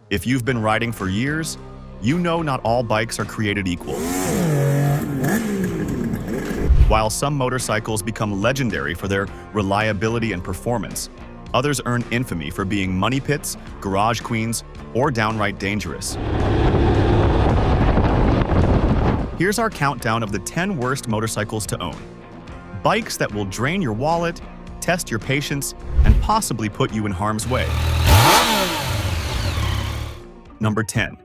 If you've been riding for years, you know not all bikes are created equal. While some motorcycles become legendary for their reliability and performance, others earn infamy for being money pits, garage queens, or downright dangerous. Here's our countdown of the 10 worst motorcycles to own. Bikes that will drain your wallet, test your patience, and possibly put you in harm's way. Number 10.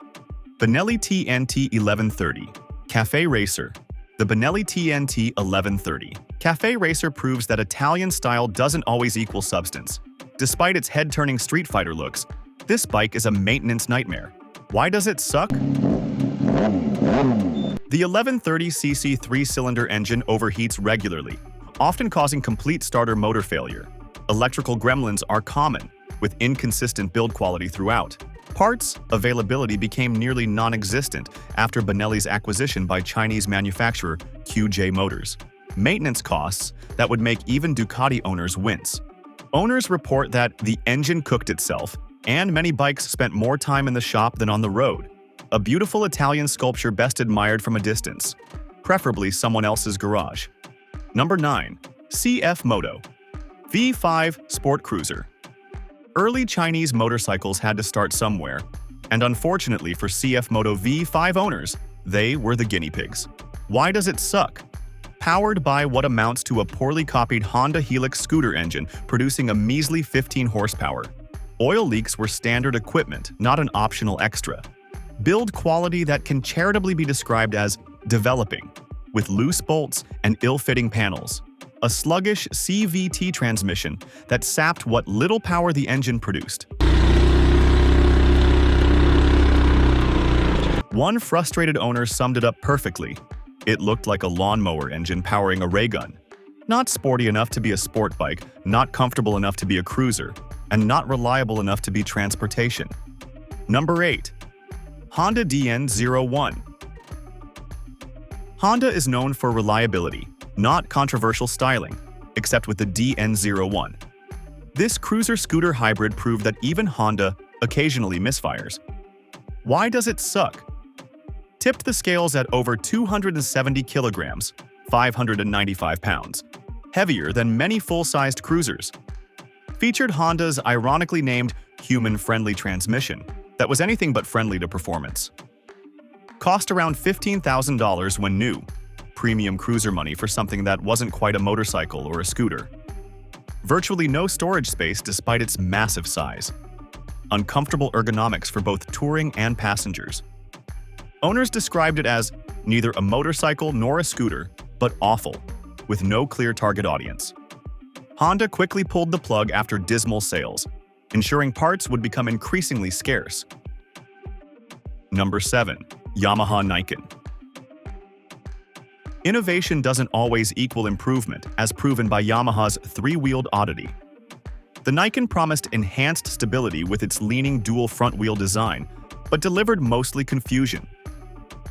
Benelli TNT 1130 Cafe Racer. The Benelli TNT 1130 Cafe Racer proves that Italian style doesn't always equal substance. Despite its head-turning street fighter looks, this bike is a maintenance nightmare. Why does it suck? The 1130cc 3-cylinder engine overheats regularly, often causing complete starter motor failure. Electrical gremlins are common, with inconsistent build quality throughout. Parts availability became nearly non-existent after Benelli's acquisition by Chinese manufacturer QJ Motors. Maintenance costs that would make even Ducati owners wince. Owners report that the engine cooked itself, and many bikes spent more time in the shop than on the road. A beautiful Italian sculpture best admired from a distance, preferably someone else's garage. Number 9. CF Moto V5 Sport Cruiser. Early Chinese motorcycles had to start somewhere, and unfortunately for CF Moto V5 owners, they were the guinea pigs. Why does it suck? Powered by what amounts to a poorly copied Honda Helix scooter engine producing a measly 15 horsepower. Oil leaks were standard equipment, not an optional extra. Build quality that can charitably be described as developing, with loose bolts and ill-fitting panels. A sluggish CVT transmission that sapped what little power the engine produced. One frustrated owner summed it up perfectly. It looked like a lawnmower engine powering a ray gun. Not sporty enough to be a sport bike, not comfortable enough to be a cruiser, and not reliable enough to be transportation. Number 8. Honda DN01. Honda is known for reliability, not controversial styling, except with the DN01. This cruiser-scooter hybrid proved that even Honda occasionally misfires. Why does it suck? Tipped the scales at over 270 kilograms, 595 pounds, heavier than many full-sized cruisers. Featured Honda's ironically named human-friendly transmission that was anything but friendly to performance. Cost around $15,000 when new, premium cruiser money for something that wasn't quite a motorcycle or a scooter. Virtually no storage space despite its massive size. Uncomfortable ergonomics for both touring and passengers. Owners described it as neither a motorcycle nor a scooter, but awful, with no clear target audience. Honda quickly pulled the plug after dismal sales, ensuring parts would become increasingly scarce. Number 7. Yamaha Nikon. Innovation doesn't always equal improvement, as proven by Yamaha's three-wheeled oddity. The Nikon promised enhanced stability with its leaning dual front-wheel design, but delivered mostly confusion.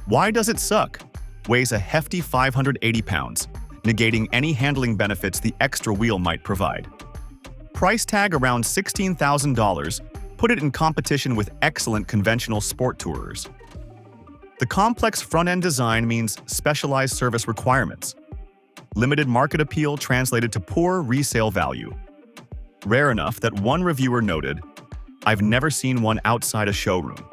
Why does it suck? Weighs a hefty 580 pounds, negating any handling benefits the extra wheel might provide. Price tag around $16,000 put it in competition with excellent conventional sport tourers. The complex front-end design means specialized service requirements. Limited market appeal translated to poor resale value. Rare enough that one reviewer noted, "I've never seen one outside a showroom."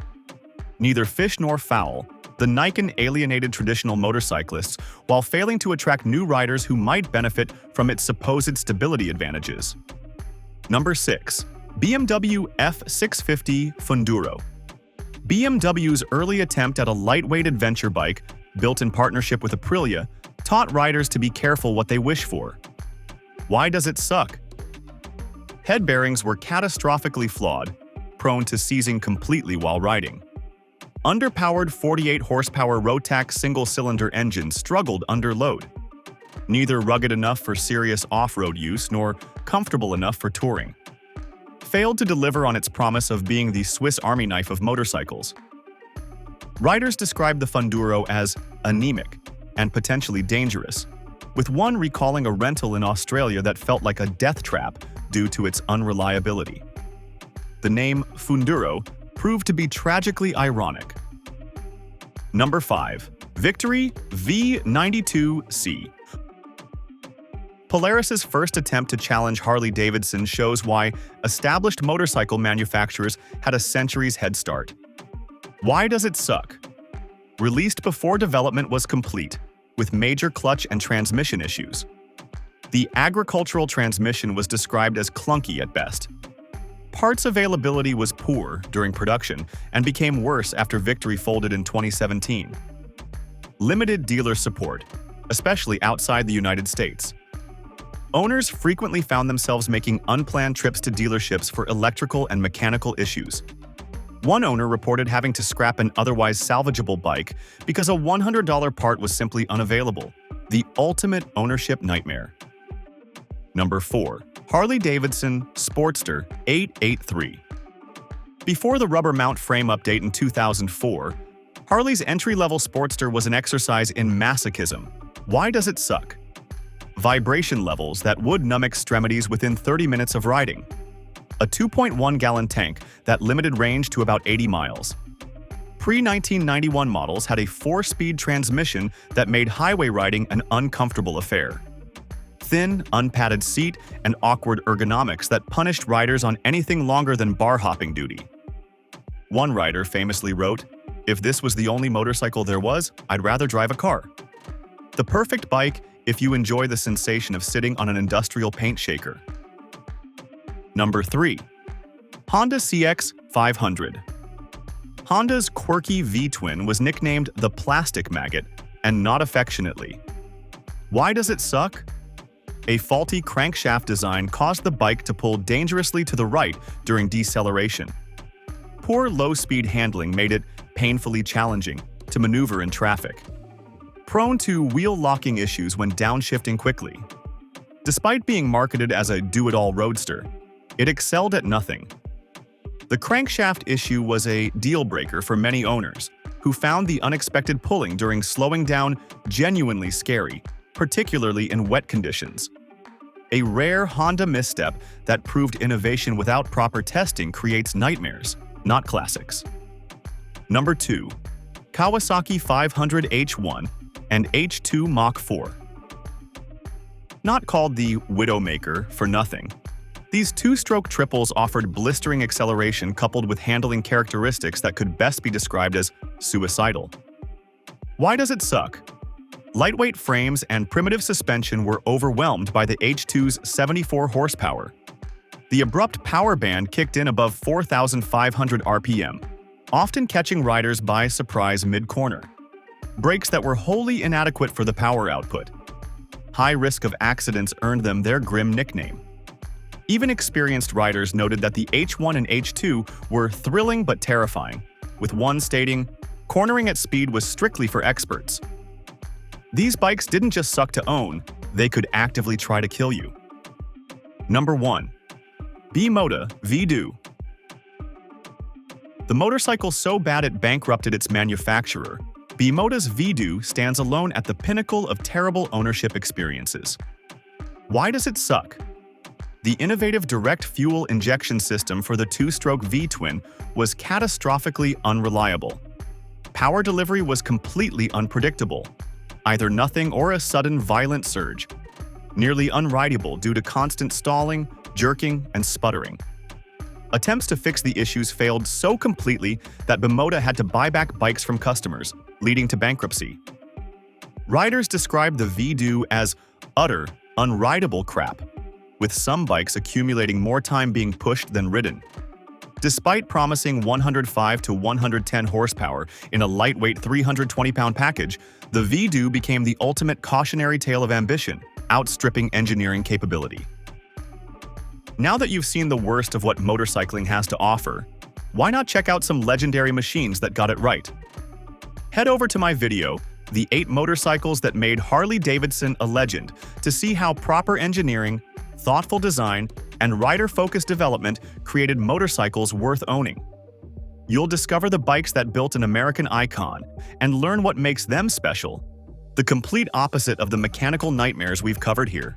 Neither fish nor fowl, the Nikon alienated traditional motorcyclists while failing to attract new riders who might benefit from its supposed stability advantages. Number 6. BMW F650 Fonduro. BMW's early attempt at a lightweight adventure bike, built in partnership with Aprilia, taught riders to be careful what they wish for. Why does it suck? Head bearings were catastrophically flawed, prone to seizing completely while riding. Underpowered 48 horsepower Rotax single-cylinder engine struggled under load. Neither rugged enough for serious off-road use nor comfortable enough for touring. Failed to deliver on its promise of being the Swiss Army knife of motorcycles. Riders described the Fonduro as anemic and potentially dangerous, with one recalling a rental in Australia that felt like a death trap due to its unreliability. The name Fonduro proved to be tragically ironic. Number 5. Victory V92C. Polaris's first attempt to challenge Harley-Davidson shows why established motorcycle manufacturers had a century's head start. Why does it suck? Released before development was complete, with major clutch and transmission issues. The agricultural transmission was described as clunky at best. Parts availability was poor during production and became worse after Victory folded in 2017. Limited dealer support, especially outside the United States. Owners frequently found themselves making unplanned trips to dealerships for electrical and mechanical issues. One owner reported having to scrap an otherwise salvageable bike because a $100 part was simply unavailable. The ultimate ownership nightmare. Number 4. Harley-Davidson Sportster 883. Before the rubber mount frame update in 2004, Harley's entry-level Sportster was an exercise in masochism. Why does it suck? Vibration levels that would numb extremities within 30 minutes of riding. A 2.1-gallon tank that limited range to about 80 miles. Pre-1991 models had a 4-speed transmission that made highway riding an uncomfortable affair. Thin, unpadded seat and awkward ergonomics that punished riders on anything longer than bar-hopping duty. One rider famously wrote, "If this was the only motorcycle there was, I'd rather drive a car." The perfect bike if you enjoy the sensation of sitting on an industrial paint shaker. Number 3. Honda CX-500. Honda's quirky V-twin was nicknamed the Plastic Maggot, and not affectionately. Why does it suck? A faulty crankshaft design caused the bike to pull dangerously to the right during deceleration. Poor low-speed handling made it painfully challenging to maneuver in traffic. Prone to wheel-locking issues when downshifting quickly. Despite being marketed as a do-it-all roadster, it excelled at nothing. The crankshaft issue was a deal-breaker for many owners, who found the unexpected pulling during slowing down genuinely scary, particularly in wet conditions. A rare Honda misstep that proved innovation without proper testing creates nightmares, not classics. Number 2. Kawasaki 500 H1 and H2 Mach 4. Not called the Widowmaker for nothing, these two-stroke triples offered blistering acceleration coupled with handling characteristics that could best be described as suicidal. Why does it suck? Lightweight frames and primitive suspension were overwhelmed by the H2's 74 horsepower. The abrupt power band kicked in above 4,500 RPM, often catching riders by surprise mid-corner. Brakes that were wholly inadequate for the power output. High risk of accidents earned them their grim nickname. Even experienced riders noted that the H1 and H2 were thrilling but terrifying, with one stating, "Cornering at speed was strictly for experts." These bikes didn't just suck to own, they could actively try to kill you. Number 1. Bimod VU. The motorcycle so bad it bankrupted its manufacturer, Bimod's VU stands alone at the pinnacle of terrible ownership experiences. Why does it suck? The innovative direct fuel injection system for the two-stroke V-twin was catastrophically unreliable. Power delivery was completely unpredictable, either nothing or a sudden violent surge. Nearly unrideable due to constant stalling, jerking, and sputtering. Attempts to fix the issues failed so completely that Bimod had to buy back bikes from customers, leading to bankruptcy. Riders described the VU as utter, unrideable crap, with some bikes accumulating more time being pushed than ridden. Despite promising 105 to 110 horsepower in a lightweight 320-pound package, the VU became the ultimate cautionary tale of ambition, outstripping engineering capability. Now that you've seen the worst of what motorcycling has to offer, why not check out some legendary machines that got it right? Head over to my video, The 8 Motorcycles That Made Harley-Davidson a Legend, to see how proper engineering, thoughtful design, and rider-focused development created motorcycles worth owning. You'll discover the bikes that built an American icon and learn what makes them special, the complete opposite of the mechanical nightmares we've covered here.